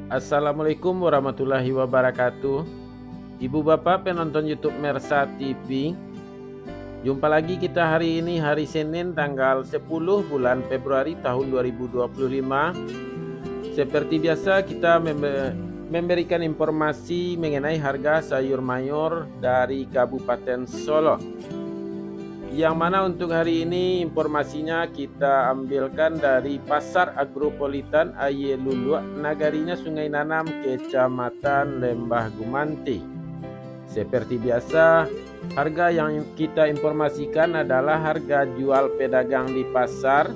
Assalamualaikum warahmatullahi wabarakatuh. Ibu bapak penonton YouTube Mersa TV. Jumpa lagi kita hari ini, hari Senin tanggal 10 bulan Februari tahun 2025. Seperti biasa kita memberikan informasi mengenai harga sayur mayur dari Kabupaten Solo. Yang mana untuk hari ini informasinya kita ambilkan dari Pasar Agropolitan Ayeluluak, Nagarinya Sungai Nanam, Kecamatan Lembah Gumanti. Seperti biasa, harga yang kita informasikan adalah harga jual pedagang di pasar.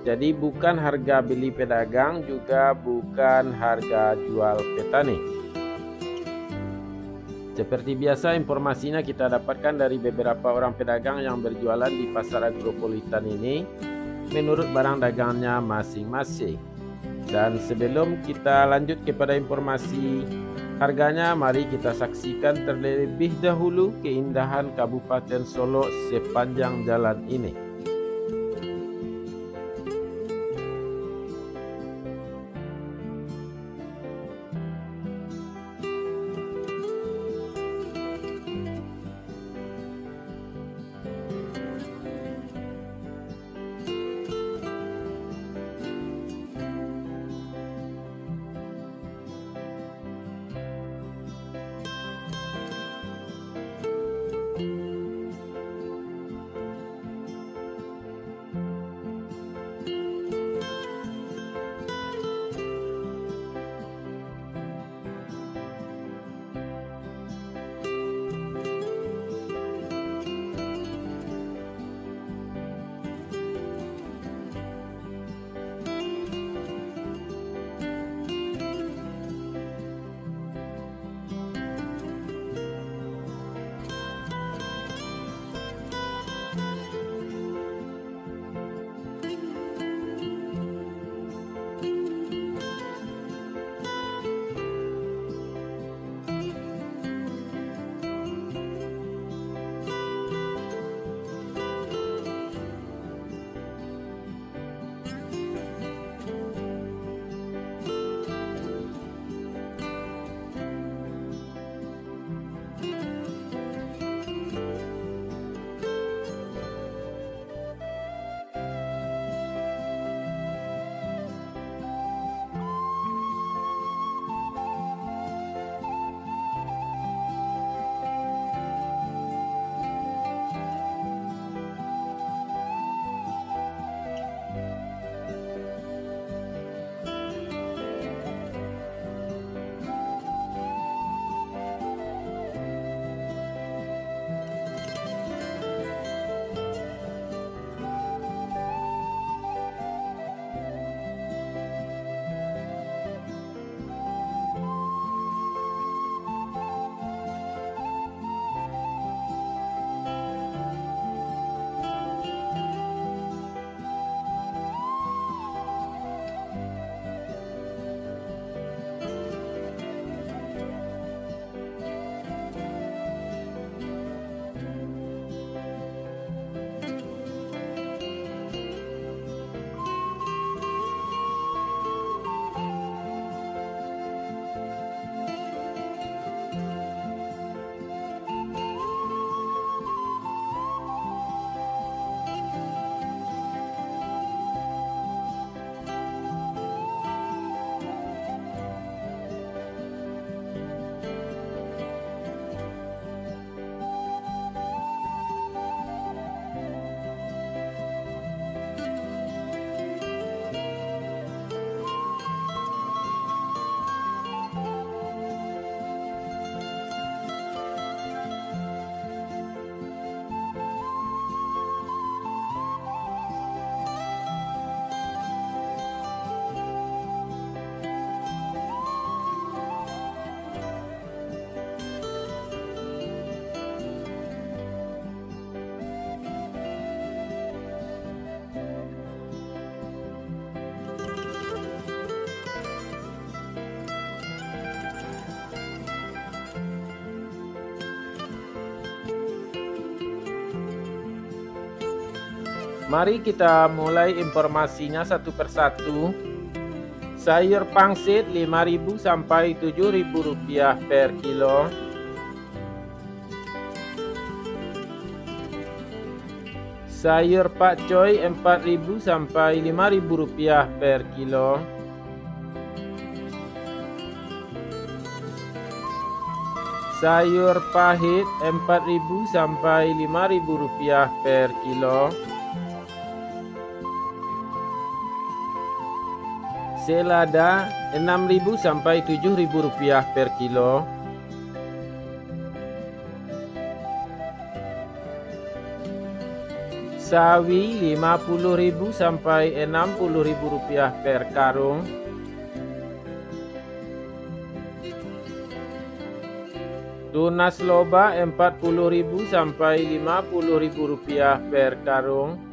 Jadi bukan harga beli pedagang, juga bukan harga jual petani. Seperti biasa informasinya kita dapatkan dari beberapa orang pedagang yang berjualan di Pasar Agropolitan ini menurut barang dagangnya masing-masing. Dan sebelum kita lanjut kepada informasi harganya, mari kita saksikan terlebih dahulu keindahan Kabupaten Solo sepanjang jalan ini. Mari kita mulai informasinya satu persatu. Sayur pangsit 5.000 sampai 7.000 rupiah per kilo. Sayur pakcoy 4.000 sampai 5.000 rupiah per kilo. Sayur pahit 4.000 sampai 5.000 rupiah per kilo. Selada 6.000 sampai 7.000 rupiah per kilo. Sawi 50.000 sampai 60.000 rupiah per karung. Tunas loba 40.000 sampai 50.000 rupiah per karung.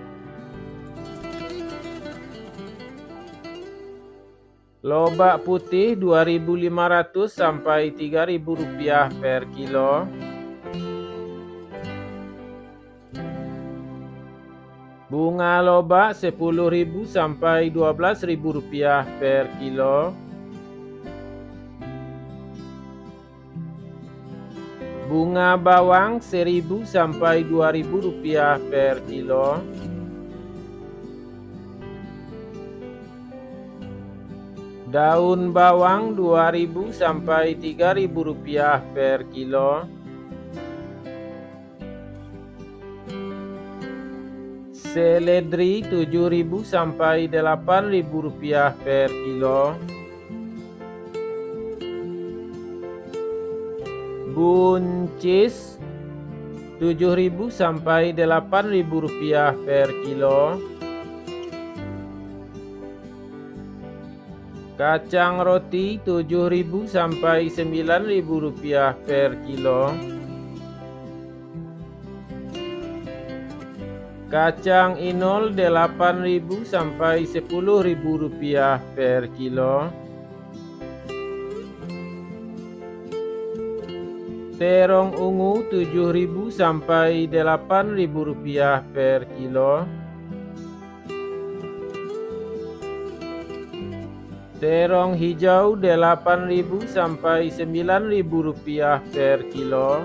Lobak putih 2.500 sampai 3.000 rupiah per kilo. Bunga lobak 10.000 sampai 12.000 rupiah per kilo. Bunga bawang 1.000 sampai 2.000 rupiah per kilo. Daun bawang 2.000 sampai 3.000 rupiah per kilo. Seledri 7.000 sampai 8.000 rupiah per kilo. Buncis 7.000 sampai 8.000 rupiah per kilo. Kacang roti 7.000 sampai 9.000 rupiah per kilo. Kacang inol 8.000 sampai 10.000 rupiah per kilo. Terong ungu 7.000 sampai 8.000 rupiah per kilo. Terong hijau 8.000 sampai 9.000 rupiah per kilo.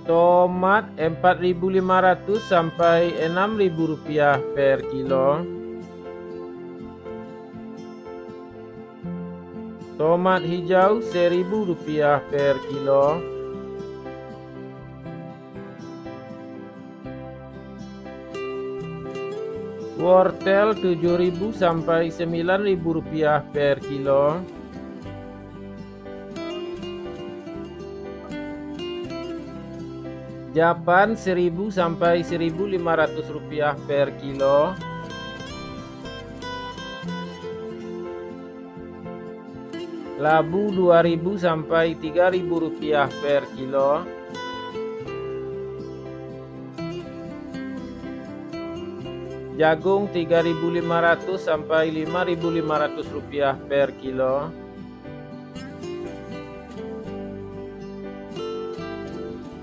Tomat 4.500 sampai 6.000 rupiah per kilo. Tomat hijau 1.000 rupiah per kilo. Wortel 7.000 sampai 9.000 rupiah per kilo. Japan 1.000 sampai 1.500 rupiah per kilo. Labu 2.000 sampai 3.000 rupiah per kilo. Jagung 3.500 sampai 5.500 rupiah per kilo.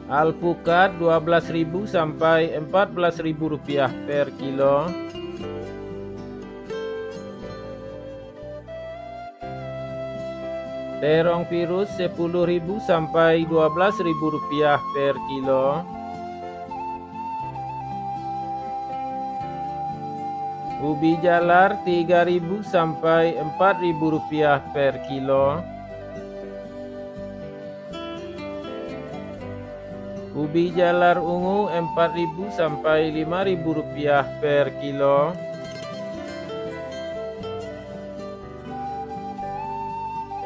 Alpukat 12.000 sampai 14.000 rupiah per kilo. Terong virus 10.000 sampai 12.000 rupiah per kilo. Ubi jalar 3.000 sampai 4.000 rupiah per kilo. Ubi jalar ungu 4.000 sampai 5.000 rupiah per kilo.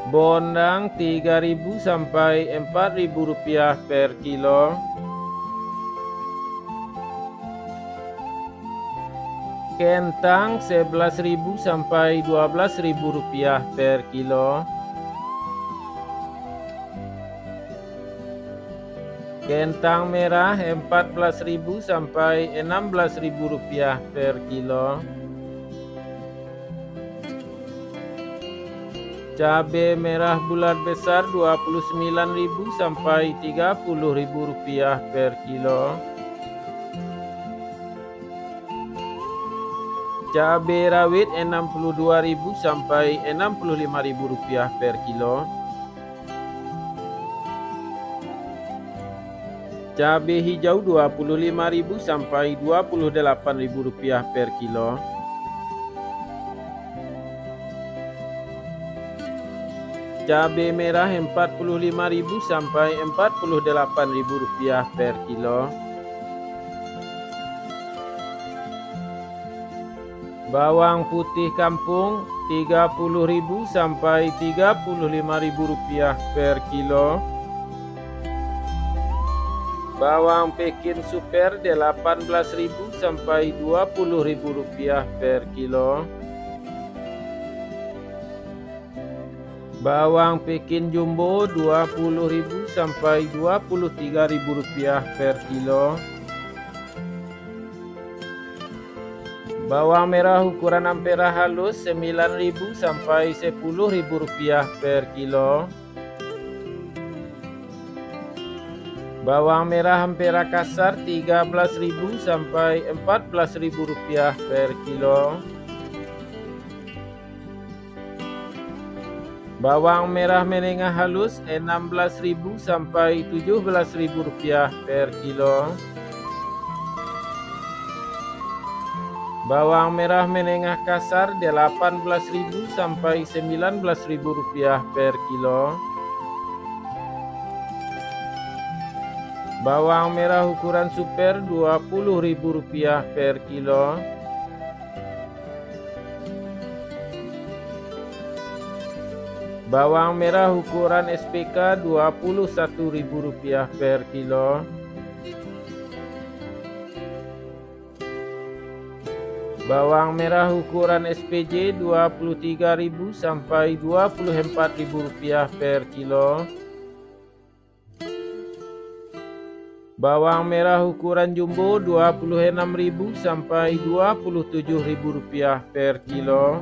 Bondang 3.000 sampai 4.000 rupiah per kilo. Kentang 11.000 sampai 12.000 rupiah per kilo. Kentang merah 14.000 sampai 16.000 rupiah per kilo. Cabai merah bulat besar 29.000 sampai 30.000 rupiah per kilo. Cabai rawit Rp62.000 sampai Rp65.000 per kilo. Cabai hijau Rp25.000 sampai Rp28.000 per kilo. Cabai merah Rp45.000 sampai Rp48.000 per kilo. Bawang putih kampung Rp30.000 sampai Rp35.000 per kilo. Bawang Pekin super Rp18.000 sampai Rp20.000 per kilo. Bawang Pekin jumbo Rp20.000 sampai Rp23.000 per kilo. Bawang merah ukuran ampera halus Rp9.000 sampai Rp10.000 per kilo. Bawang merah ampera kasar Rp13.000 sampai Rp14.000 per kilo. Bawang merah menengah halus Rp16.000 sampai Rp17.000 per kilo. Bawang merah menengah kasar Rp18.000 sampai Rp19.000 per kilo. Bawang merah ukuran super Rp20.000 per kilo. Bawang merah ukuran SPK Rp21.000 per kilo. Bawang merah ukuran SPJ Rp23.000 sampai Rp24.000 per kilo. Bawang merah ukuran jumbo Rp26.000 sampai Rp27.000 per kilo.